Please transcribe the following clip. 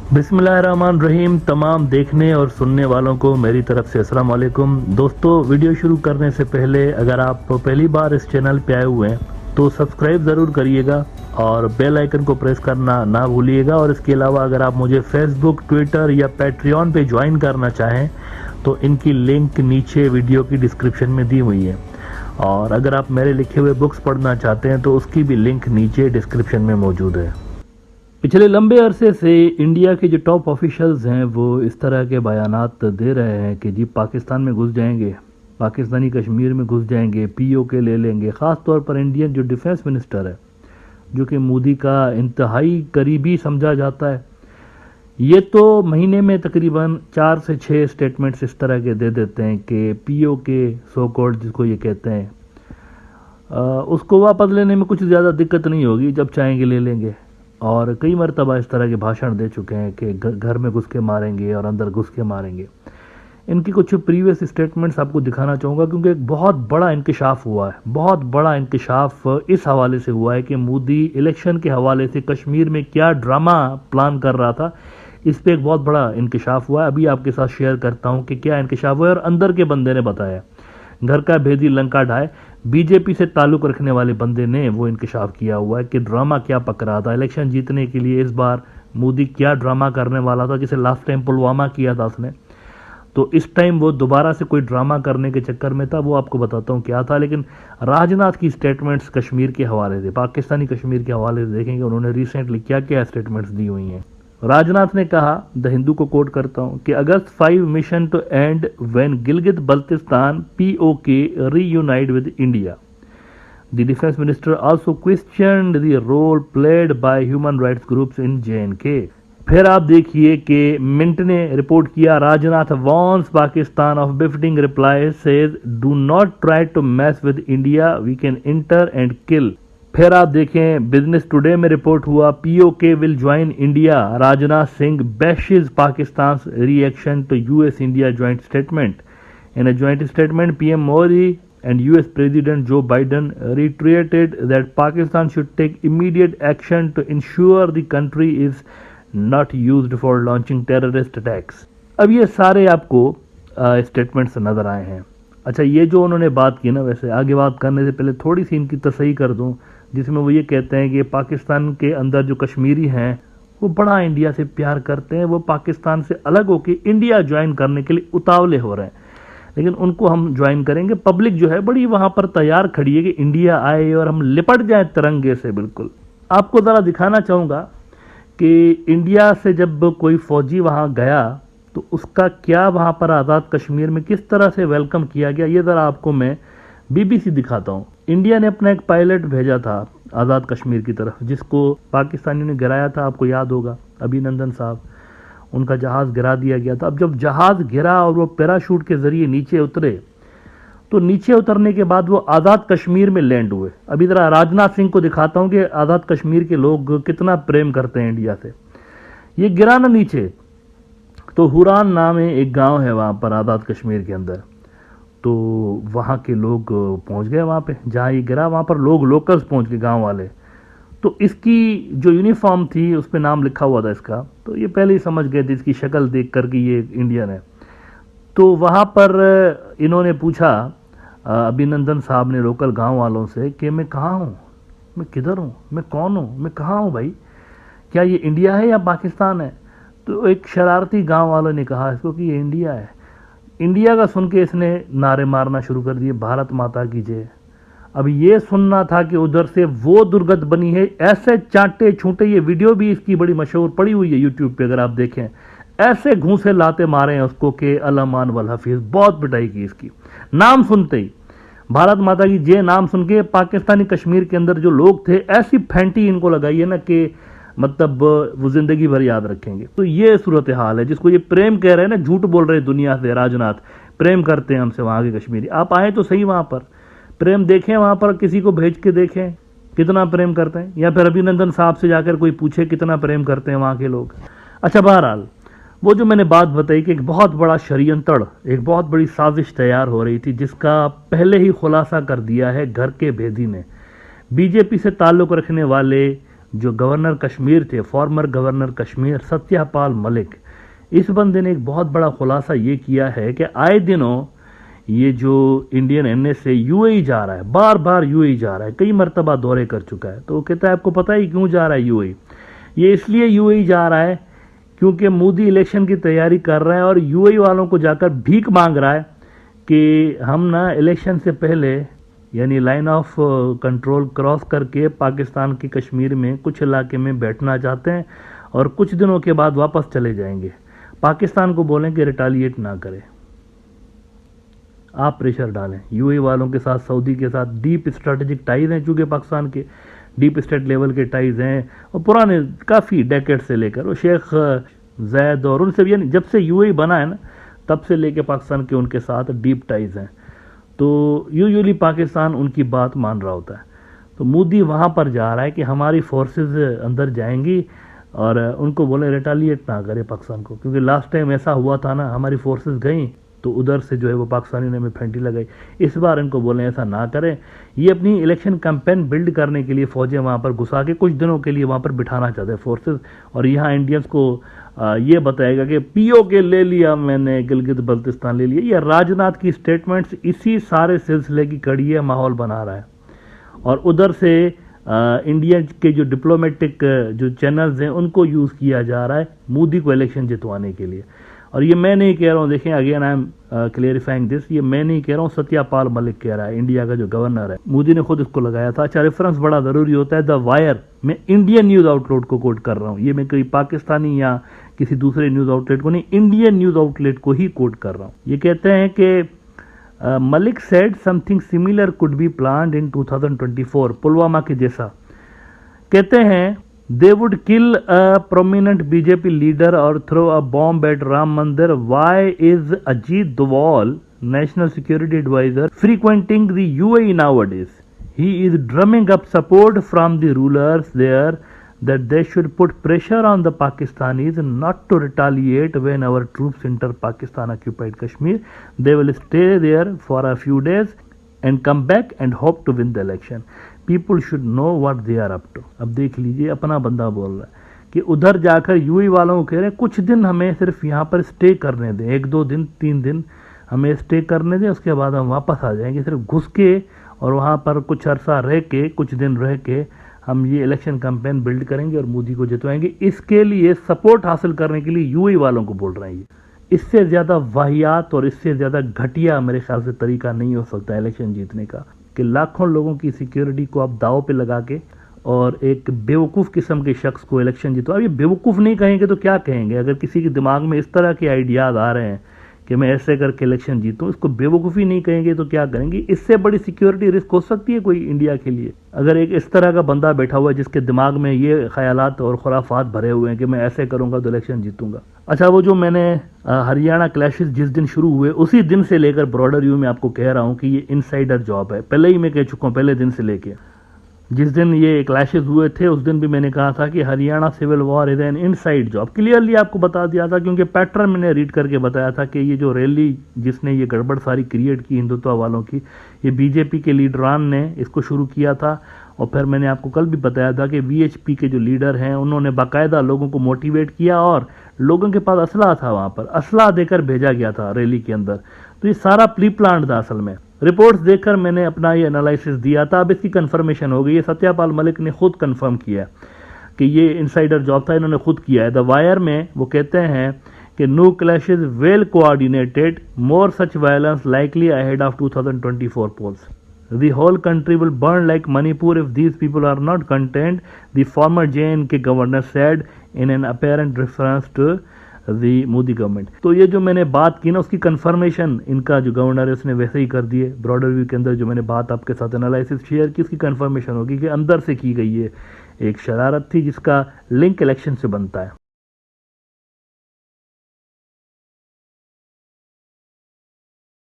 बिस्मिल्लाहिर्रहमानिर्रहीम। तमाम देखने और सुनने वालों को मेरी तरफ से अस्सलाम वालेकुम। दोस्तों, वीडियो शुरू करने से पहले अगर आप पहली बार इस चैनल पे आए हुए हैं तो सब्सक्राइब ज़रूर करिएगा और बेल आइकन को प्रेस करना ना भूलिएगा। और इसके अलावा अगर आप मुझे फेसबुक, ट्विटर या पैट्रियन पे ज्वाइन करना चाहें तो इनकी लिंक नीचे वीडियो की डिस्क्रिप्शन में दी हुई है। और अगर आप मेरे लिखे हुए बुक्स पढ़ना चाहते हैं तो उसकी भी लिंक नीचे डिस्क्रिप्शन में मौजूद है। पिछले लंबे अरसे से इंडिया के जो टॉप ऑफिशियल्स हैं वो इस तरह के बयानात दे रहे हैं कि जी पाकिस्तान में घुस जाएंगे, पाकिस्तानी कश्मीर में घुस जाएंगे, पीओके ले लेंगे। ख़ास तौर पर इंडियन जो डिफेंस मिनिस्टर है, जो कि मोदी का इंतहाई करीबी समझा जाता है, ये तो महीने में तकरीबन 4 से 6 स्टेटमेंट्स इस तरह के दे देते हैं कि पीओके सो कॉल्ड जिसको ये कहते हैं, उसको वापस लेने में कुछ ज़्यादा दिक्कत नहीं होगी, जब चाहेंगे ले लेंगे। और कई मरतबा इस तरह के भाषण दे चुके हैं कि घर में घुस के मारेंगे और अंदर घुस के मारेंगे। इनकी कुछ प्रीवियस स्टेटमेंट्स आपको दिखाना चाहूँगा क्योंकि एक बहुत बड़ा इंकशाफ हुआ है। बहुत बड़ा इंकशाफ इस हवाले से हुआ है कि मोदी इलेक्शन के हवाले से कश्मीर में क्या ड्रामा प्लान कर रहा था, इस पर एक बहुत बड़ा इंकशाफ हुआ है। अभी आपके साथ शेयर करता हूँ कि क्या इंकशाफ हुआ है और अंदर के बंदे ने बताया। घर का भेदी लंका ढाए, बीजेपी से ताल्लुक रखने वाले बंदे ने वो इंकशाफ किया हुआ है कि ड्रामा क्या पक रहा था। इलेक्शन जीतने के लिए इस बार मोदी क्या ड्रामा करने वाला था, जिसे लास्ट टाइम पुलवामा किया था उसने, तो इस टाइम वो दोबारा से कोई ड्रामा करने के चक्कर में था। वो आपको बताता हूँ क्या था। लेकिन राजनाथ की स्टेटमेंट्स कश्मीर के हवाले से, पाकिस्तानी कश्मीर के हवाले से देखेंगे उन्होंने रिसेंटली क्या क्या स्टेटमेंट्स दी हुई हैं। राजनाथ ने कहा, द हिंदू को कोट करता हूं, कि अगस्त 5 mission to end when Gilgit Baltistan PoK reunite with India. The defence minister also questioned the role played by human rights groups in J and K. फिर आप देखिए कि मिंट ने रिपोर्ट किया, Rajnath warns Pakistan of befitting reply says do not try to mess with India, we can enter and kill. फिर आप देखें Business Today में रिपोर्ट हुआ, PoK will join India, Rajnath Singh bashes Pakistan reaction to US India joint statement. In a joint statement PM Modi and US President Joe Biden reiterated that Pakistan should take immediate action to ensure the country is not used for launching terrorist attacks। अब ये सारे आपको statements नज़र आए हैं। अच्छा, ये जो उन्होंने बात की ना, वैसे आगे बात करने से पहले थोड़ी सी इनकी तसही कर दूं, जिसमें वो ये कहते हैं कि पाकिस्तान के अंदर जो कश्मीरी हैं वो बड़ा इंडिया से प्यार करते हैं, वो पाकिस्तान से अलग होकर इंडिया ज्वाइन करने के लिए उतावले हो रहे हैं, लेकिन उनको हम ज्वाइन करेंगे। पब्लिक जो है बड़ी वहां पर तैयार खड़ी है कि इंडिया आए और हम लिपट जाए तिरंगे से। बिल्कुल आपको ज़रा दिखाना चाहूँगा कि इंडिया से जब कोई फौजी वहाँ गया तो उसका क्या वहाँ पर आज़ाद कश्मीर में किस तरह से वेलकम किया गया, ये ज़रा आपको मैं बीबीसी दिखाता हूँ। इंडिया ने अपना एक पायलट भेजा था आज़ाद कश्मीर की तरफ, जिसको पाकिस्तानियों ने गिराया था, आपको याद होगा, अभिनंदन साहब, उनका जहाज़ गिरा दिया गया था। अब जब जहाज़ गिरा और वो पैराशूट के ज़रिए नीचे उतरे तो नीचे उतरने के बाद वो आज़ाद कश्मीर में लैंड हुए। अभी ज़रा राजनाथ सिंह को दिखाता हूँ कि आज़ाद कश्मीर के लोग कितना प्रेम करते हैं इंडिया से। ये गिरा ना नीचे, तो हुरान नाम है, एक गांव है वहाँ पर आज़ाद कश्मीर के अंदर, तो वहाँ के लोग पहुँच गए वहाँ पे जहाँ ये गिरा, वहाँ पर लोग लोकल्स पहुँच गए, गाँव वाले। तो इसकी जो यूनिफॉर्म थी उस पर नाम लिखा हुआ था इसका, तो ये पहले ही समझ गए थे इसकी शक्ल देख कर कि ये इंडियन है। तो वहाँ पर इन्होंने पूछा, अभिनंदन साहब ने लोकल गांव वालों से, कि मैं कहाँ हूँ, मैं किधर हूँ, मैं कौन हूँ, मैं कहाँ हूँ भाई, क्या ये इंडिया है या पाकिस्तान है? तो एक शरारती गांव वालों ने कहा इसको कि ये इंडिया है। इंडिया का सुन के इसने नारे मारना शुरू कर दिए, भारत माता की जय। अब ये सुनना था कि उधर से वो दुर्गत बनी है, ऐसे चांटे छूटे, ये वीडियो भी इसकी बड़ी मशहूर पड़ी हुई है यूट्यूब पे, अगर आप देखें, ऐसे घूंसे लाते मारे हैं उसको कि अल-अमान वल हफीज, बहुत पिटाई की इसकी। नाम सुनते ही भारत माता की जय नाम सुन के पाकिस्तानी कश्मीर के अंदर जो लोग थे, ऐसी फैंटी इनको लगाई है ना कि मतलब वो जिंदगी भर याद रखेंगे। तो ये सूरत हाल है, जिसको ये प्रेम कह रहे हैं ना, झूठ बोल रहे हैं दुनिया से। राजनाथ प्रेम करते हैं हमसे वहाँ के कश्मीरी, आप आए तो सही वहाँ पर, प्रेम देखें, वहाँ पर किसी को भेज के देखें कितना प्रेम करते हैं, या फिर अभिनंदन साहब से जाकर कोई पूछे कितना प्रेम करते हैं वहाँ के लोग। अच्छा, बहरहाल वो जो मैंने बात बताई कि एक बहुत बड़ा षड्यंत्र, एक बहुत बड़ी साजिश तैयार हो रही थी, जिसका पहले ही खुलासा कर दिया है घर के भेदी ने। बीजेपी से ताल्लुक़ रखने वाले जो गवर्नर कश्मीर थे, फॉर्मर गवर्नर कश्मीर सत्यपाल मलिक, इस बंदे ने एक बहुत बड़ा खुलासा ये किया है कि आए दिनों ये जो इंडियन एनएसए यूएई जा रहा है, बार बार यूएई जा रहा है, कई मरतबा दौरे कर चुका है। तो वो कहता है आपको पता ही क्यों जा रहा है यूएई? ये इसलिए यूएई जा रहा है क्योंकि मोदी इलेक्शन की तैयारी कर रहा है और यूएई वालों को जाकर भीख मांग रहा है कि हम ना इलेक्शन से पहले यानी लाइन ऑफ कंट्रोल क्रॉस करके पाकिस्तान के कश्मीर में कुछ इलाके में बैठना चाहते हैं और कुछ दिनों के बाद वापस चले जाएंगे। पाकिस्तान को बोलें कि रिटालिएट ना करें, आप प्रेशर डालें। यूएई वालों के साथ, सऊदी के साथ डीप स्ट्रेटेजिक टाइज हैं, चूंकि पाकिस्तान के डीप स्टेट लेवल के टाइज हैं और पुराने काफ़ी डेकेड से लेकर वो शेख जैद और उनसे भी, यानी जब से यूएई बना है ना तब से लेकर पाकिस्तान के उनके साथ डीप टाइज हैं। तो यूजुअली पाकिस्तान उनकी बात मान रहा होता है। तो मोदी वहाँ पर जा रहा है कि हमारी फोर्सेस अंदर जाएंगी और उनको बोले रिटालिएट ना करे पाकिस्तान को, क्योंकि लास्ट टाइम ऐसा हुआ था ना, हमारी फोर्सेस गई तो उधर से जो है वो पाकिस्तानी ने हमें फेंटी लगाई। इस बार इनको बोले ऐसा ना करें। ये अपनी इलेक्शन कैंपेन बिल्ड करने के लिए फौजें वहाँ पर घुसा के कुछ दिनों के लिए वहाँ पर बिठाना चाहते हैं फोर्सेस, और यहाँ इंडियंस को ये बताएगा कि पीओके ले लिया मैंने, गिलगित बल्तिस्तान ले लिया। ये राजनाथ की स्टेटमेंट्स इसी सारे सिलसिले की कड़ी है, माहौल बना रहा है। और उधर से इंडिया के जो डिप्लोमेटिक जो चैनल्स हैं उनको यूज़ किया जा रहा है मोदी को इलेक्शन जितवाने के लिए। और ये मैं नहीं कह रहा हूँ, देखें अगेन आई एम क्लियरिफाइंग दिस, ये मैं नहीं कह रहा हूँ, सत्यपाल मलिक कह रहा है, इंडिया का जो गवर्नर है। मोदी ने खुद इसको लगाया था। अच्छा, रेफरेंस बड़ा ज़रूरी होता है। द वायर, मैं इंडियन न्यूज़ आउटलेट को कोट कर रहा हूँ, ये मैं कोई पाकिस्तानी या किसी दूसरे न्यूज़ आउटलेट को नहीं, इंडियन न्यूज़ आउटलेट को ही कोट कर रहा हूँ। ये कहते हैं कि Malik said something similar could be planned इन 2024, पुलवामा के जैसा। कहते हैं they would kill a prominent BJP leader or throw a bomb at Ram Mandir. Why is Ajit Doval, National Security Advisor, frequenting the UAE nowadays? He is drumming up support from the rulers there that they should put pressure on the Pakistanis not to retaliate when our troops enter Pakistan occupied Kashmir. They will stay there for a few days and come back and hope to win the election. People should know what they are up to. अब देख लीजिए, अपना बंदा बोल रहा है कि उधर जाकर यूएई वालों को कह रहे हैं कुछ दिन हमें सिर्फ यहाँ पर स्टे करने दें, 1-2 दिन 3 दिन हमें स्टे करने दें, उसके बाद हम वापस आ जाएंगे। सिर्फ घुस के और वहाँ पर कुछ अरसा रह के, कुछ दिन रह के हम ये इलेक्शन कैंपेन बिल्ड करेंगे और मोदी को जितवाएंगे। इसके लिए सपोर्ट हासिल करने के लिए यूएई वालों को बोल रहे हैं। इससे ज़्यादा वाहियात और इससे ज़्यादा घटिया मेरे ख्याल से तरीका नहीं हो सकता इलेक्शन जीतने का, कि लाखों लोगों की सिक्योरिटी को आप दाव पे लगा के और एक बेवकूफ़ किस्म के शख्स को इलेक्शन जीतो। अब ये बेवकूफ़ नहीं कहेंगे तो क्या कहेंगे? अगर किसी के दिमाग में इस तरह के आइडियाज़ आ रहे हैं कि मैं ऐसे करके इलेक्शन जीतूं, इसको बेवकूफ़ी नहीं कहेंगे तो क्या करेंगे? इससे बड़ी सिक्योरिटी रिस्क हो सकती है कोई इंडिया के लिए? अगर एक इस तरह का बंदा बैठा हुआ है जिसके दिमाग में ये ख्यालात और खुराफात भरे हुए हैं कि मैं ऐसे करूंगा तो इलेक्शन जीतूंगा। अच्छा, वो जो मैंने हरियाणा क्लैशेस जिस दिन शुरू हुए उसी दिन से लेकर ब्रॉडर व्यू में आपको कह रहा हूँ कि ये इनसाइडर जॉब है। पहले ही मैं कह चुका हूँ, पहले दिन से लेके जिस दिन ये क्लैशेस हुए थे उस दिन भी मैंने कहा था कि Haryana civil war is an inside job. Clearly आपको बता दिया था, क्योंकि पैटर्न मैंने रीड करके बताया था कि ये जो रैली जिसने ये गड़बड़ सारी क्रिएट की हिंदुत्व वालों की, ये बीजेपी के लीडरान ने इसको शुरू किया था। और फिर मैंने आपको कल भी बताया था कि वीएचपी के जो लीडर हैं उन्होंने बाकायदा लोगों को मोटिवेट किया और लोगों के पास असला था, वहाँ पर असला देकर भेजा गया था रैली के अंदर। तो ये सारा प्री प्लान्ड था असल में। रिपोर्ट्स देखकर मैंने अपना ये एनालिसिस दिया था, अब इसकी कंफर्मेशन हो गई है। सत्यपाल मलिक ने खुद कंफर्म किया कि ये इनसाइडर जॉब था, इन्होंने खुद किया है। द वायर में वो कहते हैं कि no clashes well coordinated, more such violence likely ahead of 2024 polls. The whole country will burn like Manipur if these people are not content, the former JNK governor said in an apparent reference to the Modi government. तो ये जो मैंने बात की ना उसकी confirmation इनका जो गवर्नर है उसने वैसे ही कर दिए। ब्रॉडर व्यू के अंदर जो मैंने बात आपके साथ एनालिसिस शेयर की उसकी कंफर्मेशन होगी कि अंदर से की गई है एक शरारत थी जिसका लिंक इलेक्शन से बनता है।